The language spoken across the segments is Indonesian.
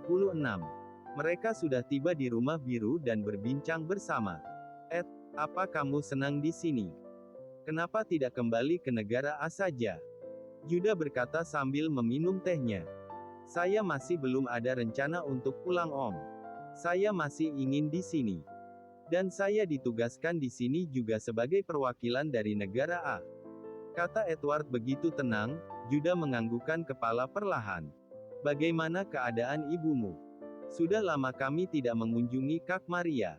26. Mereka sudah tiba di rumah biru dan berbincang bersama. Apa kamu senang di sini? Kenapa tidak kembali ke negara A saja? Judah berkata sambil meminum tehnya. Saya masih belum ada rencana untuk pulang Om. Saya masih ingin di sini. Dan saya ditugaskan di sini juga sebagai perwakilan dari negara A. Kata Edward begitu tenang. Judah menganggukkan kepala perlahan. Bagaimana keadaan ibumu? Sudah lama kami tidak mengunjungi Kak Maria.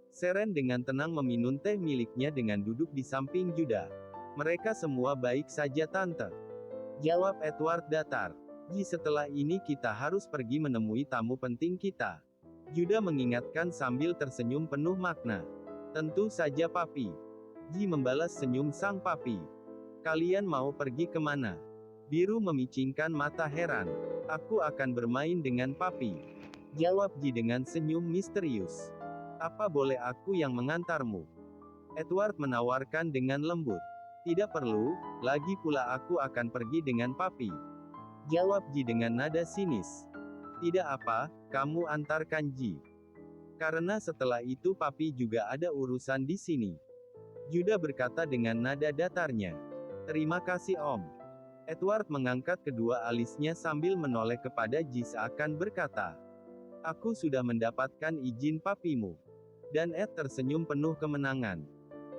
Seren dengan tenang meminum teh miliknya dengan duduk di samping Judah. Mereka semua baik saja Tante. Jawab Edward datar. Setelah ini kita harus pergi menemui tamu penting kita. Judah mengingatkan sambil tersenyum penuh makna. Tentu saja Papi. Membalas senyum sang papi. Kalian mau pergi kemana? Biru memicingkan mata heran. Aku akan bermain dengan Papi. Jawab dengan senyum misterius. Apa boleh aku yang mengantarmu? Edward menawarkan dengan lembut. Tidak perlu, lagi pula aku akan pergi dengan Papi. Jawab dengan nada sinis. Tidak apa, kamu antarkan Karena setelah itu Papi juga ada urusan di sini. Judah berkata dengan nada datarnya. Terima kasih Om. Edward mengangkat kedua alisnya sambil menoleh kepada seakan berkata. Aku sudah mendapatkan izin papimu. Dan Ed tersenyum penuh kemenangan.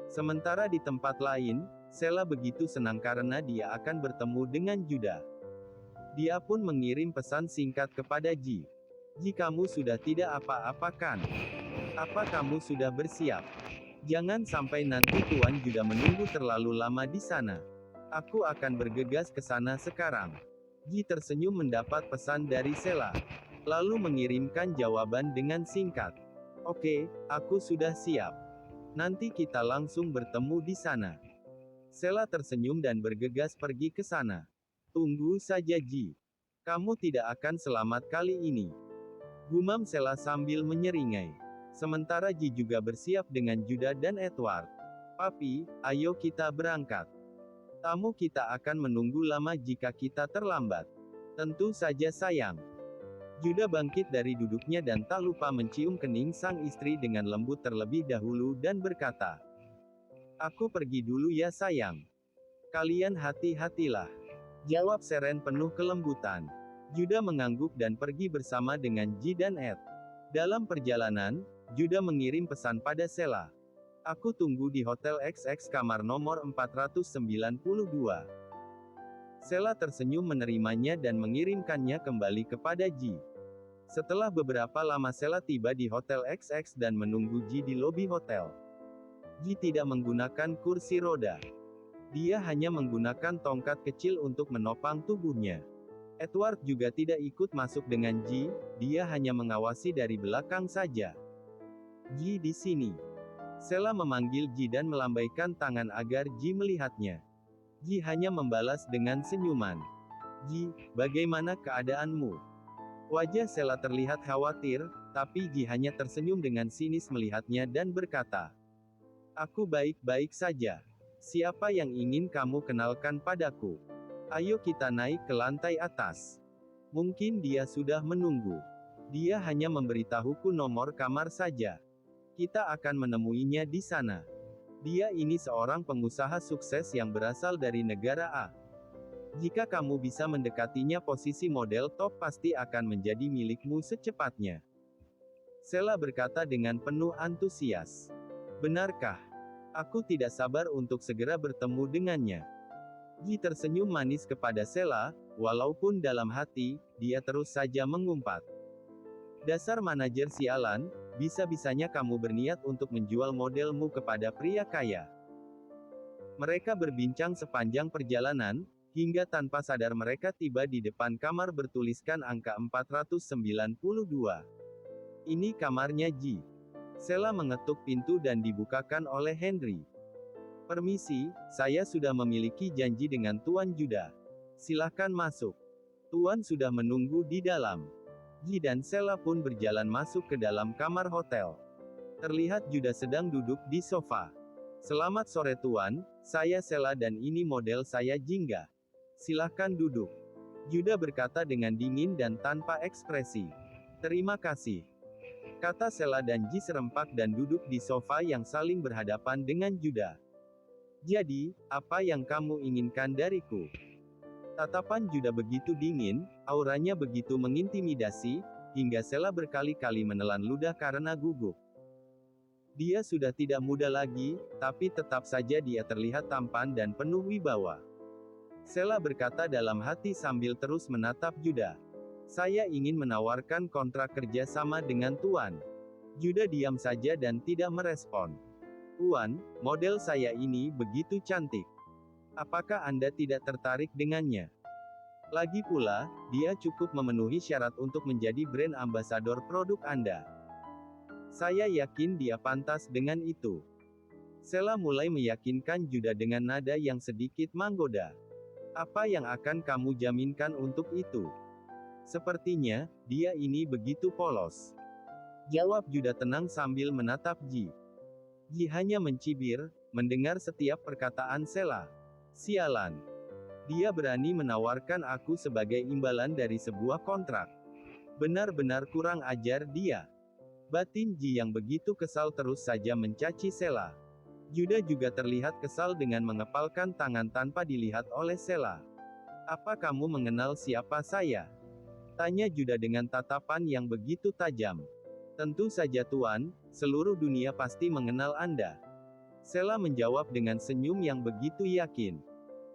Sementara di tempat lain, Sela begitu senang karena dia akan bertemu dengan Judah. Dia pun mengirim pesan singkat kepada kamu sudah tidak apa-apa kan? Apa kamu sudah bersiap? Jangan sampai nanti Tuan Judah menunggu terlalu lama di sana. Aku akan bergegas ke sana sekarang. Tersenyum mendapat pesan dari Sela. Lalu mengirimkan jawaban dengan singkat. Oke, aku sudah siap. Nanti kita langsung bertemu di sana. Sela tersenyum dan bergegas pergi ke sana. Tunggu saja Kamu tidak akan selamat kali ini. Gumam Sela sambil menyeringai. Sementara juga bersiap dengan Judah dan Edward. Papi, ayo kita berangkat. Tamu kita akan menunggu lama jika kita terlambat. Tentu saja sayang. Judah bangkit dari duduknya dan tak lupa mencium kening sang istri dengan lembut terlebih dahulu dan berkata. Aku pergi dulu ya sayang. Kalian hati-hatilah. Jawab Seren penuh kelembutan. Judah mengangguk dan pergi bersama dengan dan Ed. Dalam perjalanan, Judah mengirim pesan pada Sela. Aku tunggu di Hotel XX kamar nomor 492. Sela tersenyum menerimanya dan mengirimkannya kembali kepada Setelah beberapa lama Sela tiba di Hotel XX dan menunggu di lobi hotel. Tidak menggunakan kursi roda. Dia hanya menggunakan tongkat kecil untuk menopang tubuhnya. Edward juga tidak ikut masuk dengan dia hanya mengawasi dari belakang saja. Di sini. Sela memanggil dan melambaikan tangan agar melihatnya. Hanya membalas dengan senyuman. Bagaimana keadaanmu? Wajah Sela terlihat khawatir, tapi hanya tersenyum dengan sinis melihatnya dan berkata. Aku baik-baik saja. Siapa yang ingin kamu kenalkan padaku? Ayo kita naik ke lantai atas. Mungkin dia sudah menunggu. Dia hanya memberitahuku nomor kamar saja. Kita akan menemuinya di sana. Dia ini seorang pengusaha sukses yang berasal dari negara A. Jika kamu bisa mendekatinya posisi model top pasti akan menjadi milikmu secepatnya. Sela berkata dengan penuh antusias. Benarkah? Aku tidak sabar untuk segera bertemu dengannya. Tersenyum manis kepada Sela, walaupun dalam hati, dia terus saja mengumpat. Dasar manajer sialan, bisa-bisanya kamu berniat untuk menjual modelmu kepada pria kaya. Mereka berbincang sepanjang perjalanan, hingga tanpa sadar mereka tiba di depan kamar bertuliskan angka 492. Ini kamarnya Sela mengetuk pintu dan dibukakan oleh Henry. Permisi, saya sudah memiliki janji dengan Tuan Judah. Silahkan masuk. Tuan sudah menunggu di dalam. Dan Sela pun berjalan masuk ke dalam kamar hotel. Terlihat Judah sedang duduk di sofa. Selamat sore Tuan, saya Sela dan ini model saya Jingga. Silahkan duduk. Judah berkata dengan dingin dan tanpa ekspresi. Terima kasih, kata Sela dan Ji serempak dan duduk di sofa yang saling berhadapan dengan Juda. Jadi, apa yang kamu inginkan dariku? Tatapan Juda begitu dingin, auranya begitu mengintimidasi, hingga Sela berkali-kali menelan ludah karena gugup. Dia sudah tidak muda lagi, tapi tetap saja dia terlihat tampan dan penuh wibawa. Sela berkata dalam hati sambil terus menatap Juda. Saya ingin menawarkan kontrak kerja sama dengan Tuan. Juda diam saja dan tidak merespon. Tuan, model saya ini begitu cantik. Apakah Anda tidak tertarik dengannya? Lagi pula, dia cukup memenuhi syarat untuk menjadi brand ambasador produk Anda. Saya yakin dia pantas dengan itu. Sela mulai meyakinkan Juda dengan nada yang sedikit menggoda. Apa yang akan kamu jaminkan untuk itu? Sepertinya, dia ini begitu polos. Jawab Juda tenang sambil menatap Ji. Ji hanya mencibir, mendengar setiap perkataan Sela. Sialan. Dia berani menawarkan aku sebagai imbalan dari sebuah kontrak. Benar-benar kurang ajar dia. Batin Ji yang begitu kesal terus saja mencaci Sela. Juda juga terlihat kesal dengan mengepalkan tangan tanpa dilihat oleh Sela. Apa kamu mengenal siapa saya? Tanya Juda dengan tatapan yang begitu tajam. Tentu saja Tuan, seluruh dunia pasti mengenal Anda. Sela menjawab dengan senyum yang begitu yakin.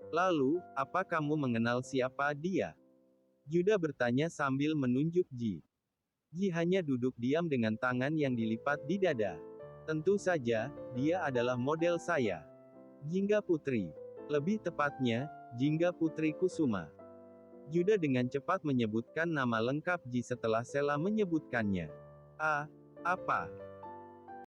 Lalu, apa kamu mengenal siapa dia? Juda bertanya sambil menunjuk Ji. Ji hanya duduk diam dengan tangan yang dilipat di dada. Tentu saja, dia adalah model saya. Jingga Putri. Lebih tepatnya, Jingga Putri Kusuma. Juda dengan cepat menyebutkan nama lengkap Ji setelah Sela menyebutkannya. Ah, apa?